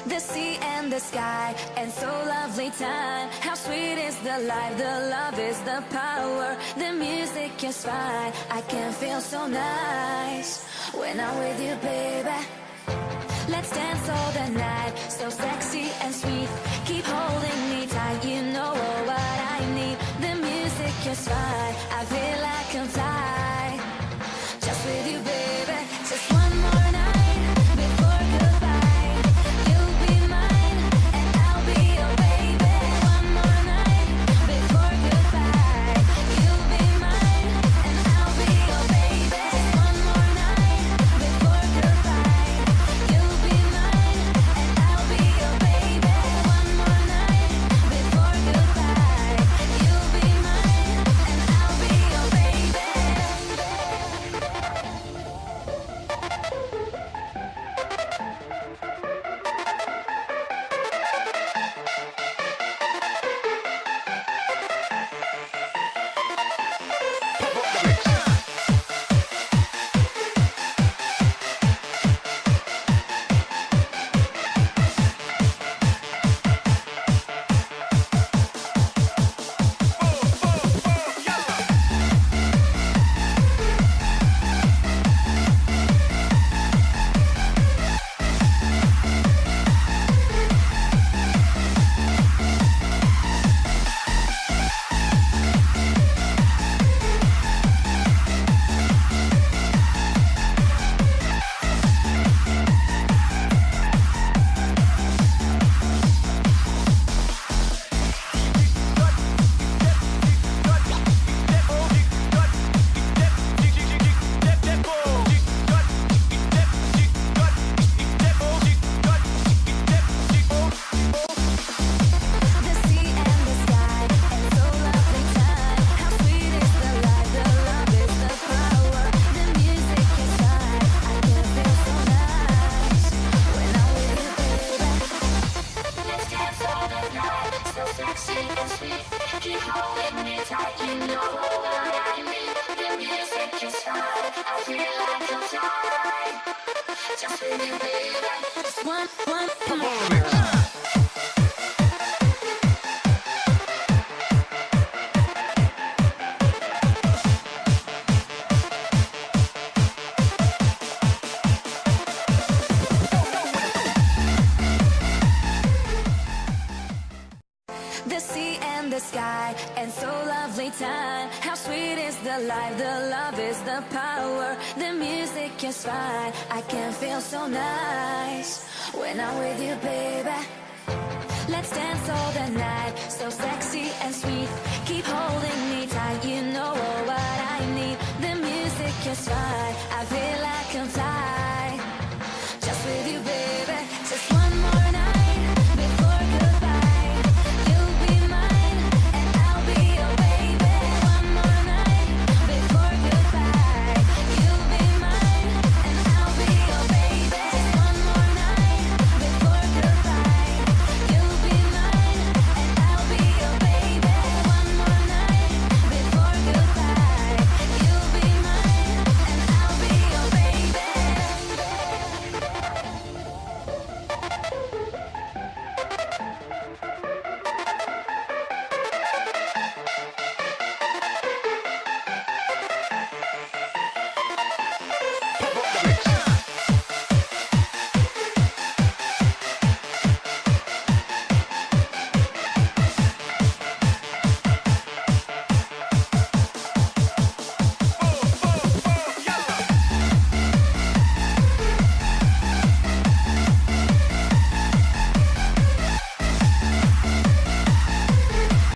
The sea and the sky, and so lovely time. How sweet is the life, the love is the power. The music is fine, I can feel so nice when I'm with you, baby. Let's dance all the night, so sexy and sweet. Keep holding me tight, you know what I need. The music is fine, I feel I can fly. Just with you, baby, just one more night before goodbye. You'll be mine and I'll be your baby. One more night before goodbye. You'll be mine and I'll be your baby. One more night before goodbye. You'll be mine and I'll be your baby. One more night before goodbye. You'll be mine and I'll be your baby. The sea and the sky, and so lovely time. How sweet is the life, the love is the power. The music is fine, I can feel so nice when I'm with you, baby. Let's dance all the night, so sexy and sweet. Keep holding me tight, you know what I need. The music is fine, I feel like I'm flying. Just with you, baby. Just one more. The sea and the sky, and so lovely time. How sweet is the life, the love is the power. The music is fine, I can feel so nice when I'm with you, baby. Let's dance all the night, so sexy and sweet. Keep holding me tight, you know what I need. The music is fine,